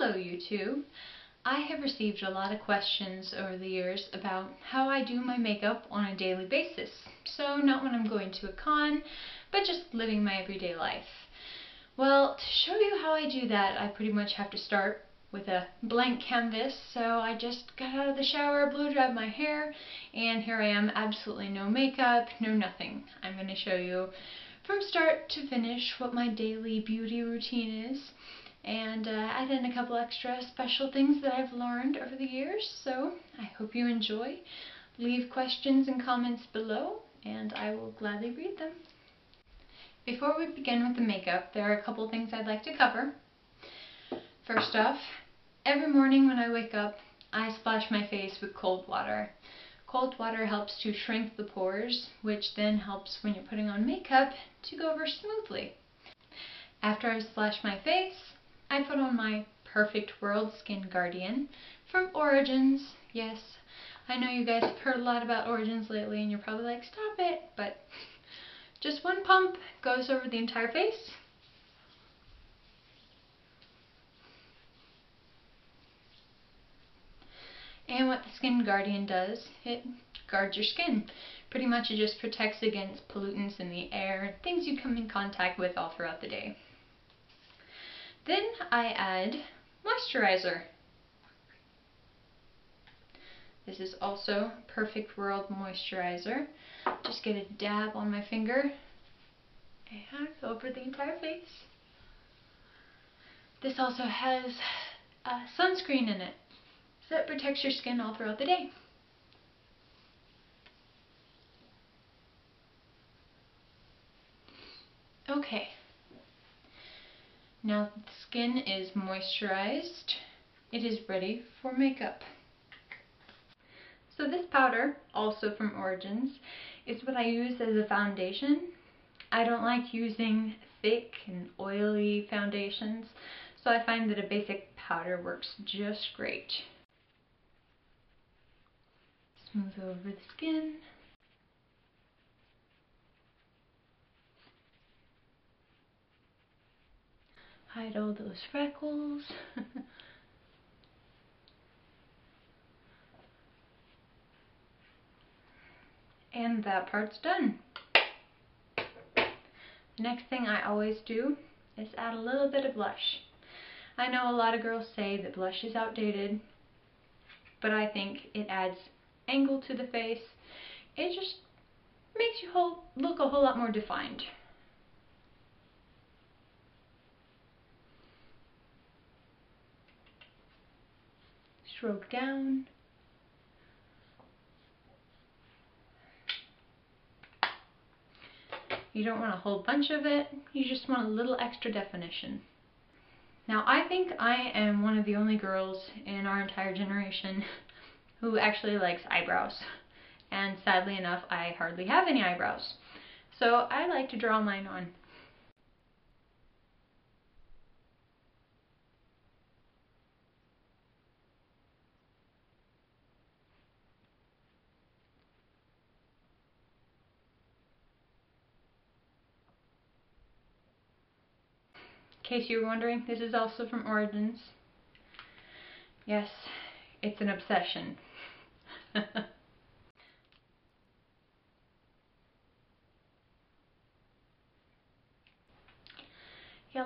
Hello YouTube! I have received a lot of questions over the years about how I do my makeup on a daily basis. So not when I'm going to a con, but just living my everyday life. Well, to show you how I do that, I pretty much have to start with a blank canvas. So I just got out of the shower, blow dried my hair, and here I am, absolutely no makeup, no nothing. I'm going to show you from start to finish what my daily beauty routine is, and add in a couple extra special things that I've learned over the years. So I hope you enjoy. Leave questions and comments below, and I will gladly read them. Before we begin with the makeup, there are a couple things I'd like to cover. First off, every morning when I wake up, I splash my face with cold water. Cold water helps to shrink the pores, which then helps when you're putting on makeup to go over smoothly. After I splash my face, I put on my Perfect World Skin Guardian from Origins. Yes, I know you guys have heard a lot about Origins lately and you're probably like, stop it, but just one pump goes over the entire face. And what the Skin Guardian does, it guards your skin. Pretty much it just protects against pollutants in the air, things you come in contact with all throughout the day. Then I add moisturizer. This is also Perfect World Moisturizer. Just get a dab on my finger and over the entire face. This also has sunscreen in it, so it protects your skin all throughout the day. Okay, now that the skin is moisturized, it is ready for makeup. So this powder, also from Origins, is what I use as a foundation. I don't like using thick and oily foundations, so I find that a basic powder works just great. Smooth over the skin. Hide all those freckles. And that part's done. The next thing I always do is add a little bit of blush. I know a lot of girls say that blush is outdated, but I think it adds angle to the face. It just makes you look a whole lot more defined. Stroke down. You don't want a whole bunch of it, you just want a little extra definition. Now I think I am one of the only girls in our entire generation who actually likes eyebrows. And sadly enough, I hardly have any eyebrows. So I like to draw mine on. In case you were wondering, this is also from Origins. Yes, it's an obsession. Yeah,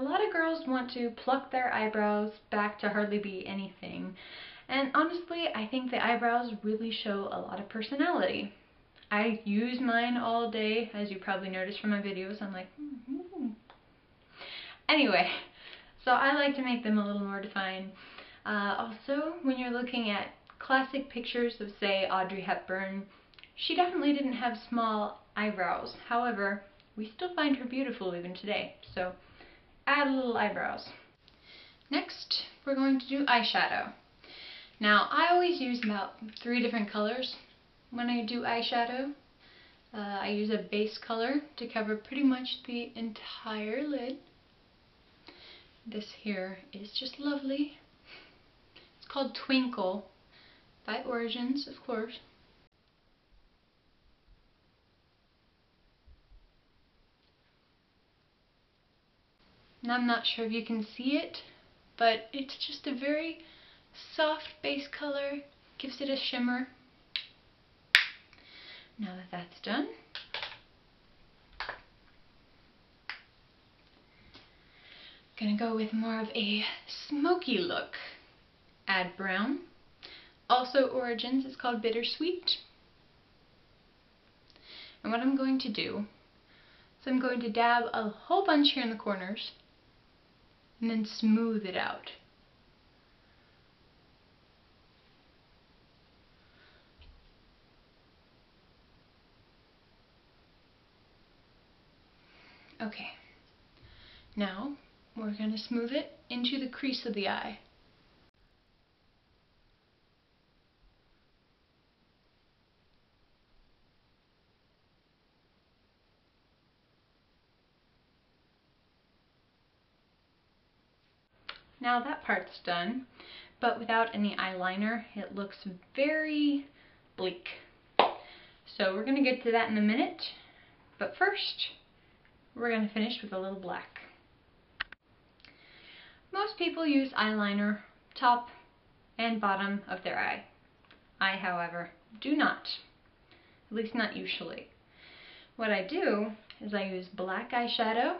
a lot of girls want to pluck their eyebrows back to hardly be anything. And honestly, I think the eyebrows really show a lot of personality. I use mine all day, as you probably noticed from my videos. I'm like, Anyway, so I like to make them a little more defined. Also, when you're looking at classic pictures of, say, Audrey Hepburn, she definitely didn't have small eyebrows. However, we still find her beautiful even today. So add a little eyebrows. Next, we're going to do eyeshadow. Now, I always use about 3 different colors when I do eyeshadow. I use a base color to cover pretty much the entire lid. This here is just lovely. It's called Twinkle by Origins, of course. And I'm not sure if you can see it, but it's just a very soft base color, gives it a shimmer. Now that that's done, gonna go with more of a smoky look. Add brown. Also Origins, it's called Bittersweet. And what I'm going to do is I'm going to dab a whole bunch here in the corners and then smooth it out. Okay, now we're going to smooth it into the crease of the eye. Now that part's done, but without any eyeliner, it looks very bleak. So we're going to get to that in a minute, but first we're going to finish with a little black. Most people use eyeliner top and bottom of their eye. I, however, do not. At least not usually. What I do is I use black eyeshadow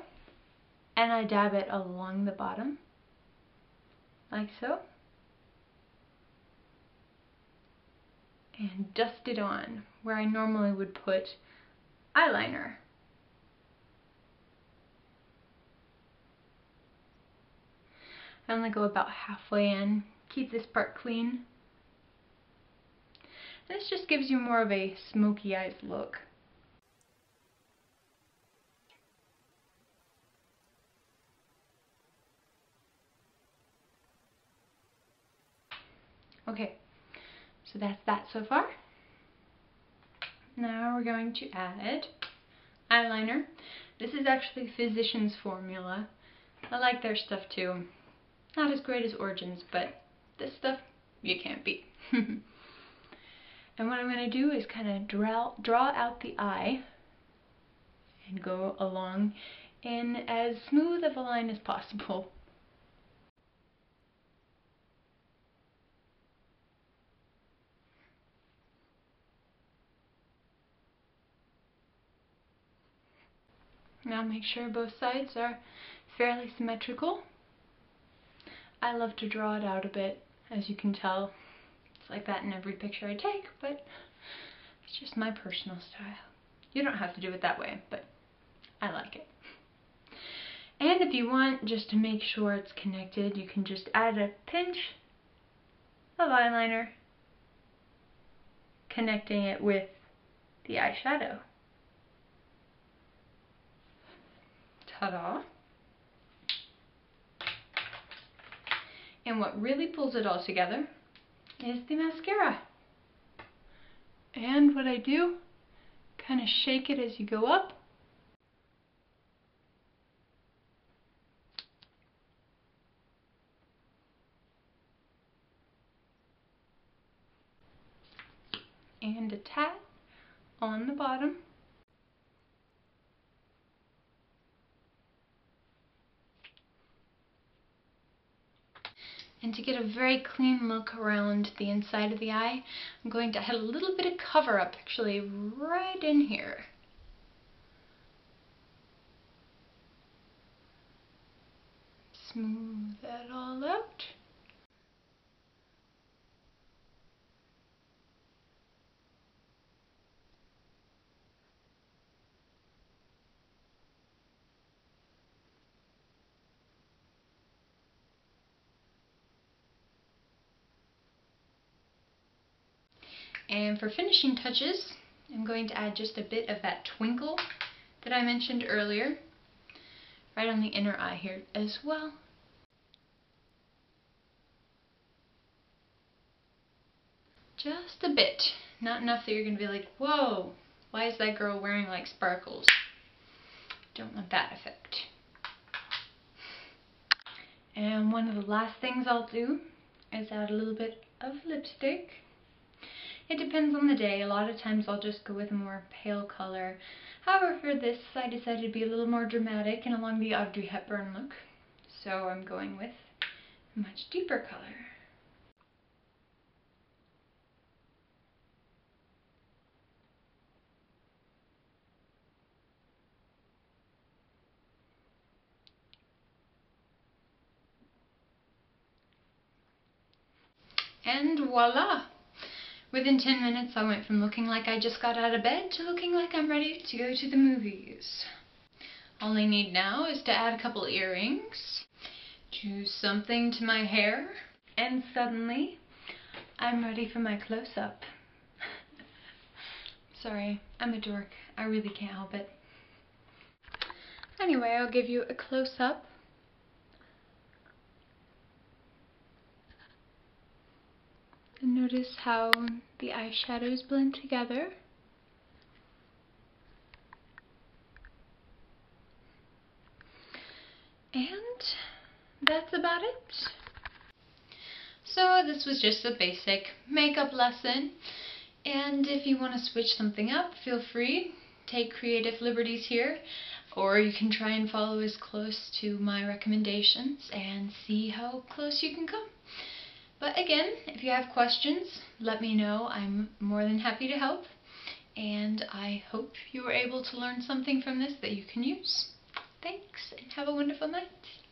and I dab it along the bottom, like so, and dust it on where I normally would put eyeliner. I only go about halfway in, keep this part clean. This just gives you more of a smoky eyes look. Okay, so that's that so far. Now we're going to add eyeliner. This is actually Physicians Formula. I like their stuff too. Not as great as Origins, but this stuff you can't beat. And what I'm going to do is kind of draw out the eye and go along in as smooth of a line as possible. Now make sure both sides are fairly symmetrical. I love to draw it out a bit, as you can tell. It's like that in every picture I take, but it's just my personal style. You don't have to do it that way, but I like it. And if you want, just to make sure it's connected, you can just add a pinch of eyeliner, connecting it with the eyeshadow. Ta-da! And what really pulls it all together is the mascara. And what I do, kind of shake it as you go up. And a tat on the bottom. And to get a very clean look around the inside of the eye, I'm going to add a little bit of cover up, actually, right in here. Smooth that all out. And for finishing touches, I'm going to add just a bit of that twinkle that I mentioned earlier, right on the inner eye here as well. Just a bit. Not enough that you're going to be like, whoa, why is that girl wearing like sparkles? Don't want that effect. And one of the last things I'll do is add a little bit of lipstick. It depends on the day. A lot of times I'll just go with a more pale color. However, for this, I decided to be a little more dramatic and along the Audrey Hepburn look. So I'm going with a much deeper color. And voila! Within 10 minutes I went from looking like I just got out of bed to looking like I'm ready to go to the movies. All I need now is to add a couple earrings, do something to my hair, and suddenly I'm ready for my close-up. Sorry, I'm a dork. I really can't help it. Anyway, I'll give you a close-up. And notice how the eyeshadows blend together. And that's about it. So this was just a basic makeup lesson. And if you want to switch something up, feel free. Take creative liberties here. Or you can try and follow as close to my recommendations and see how close you can come. But again, if you have questions, let me know. I'm more than happy to help. And I hope you were able to learn something from this that you can use. Thanks, and have a wonderful night.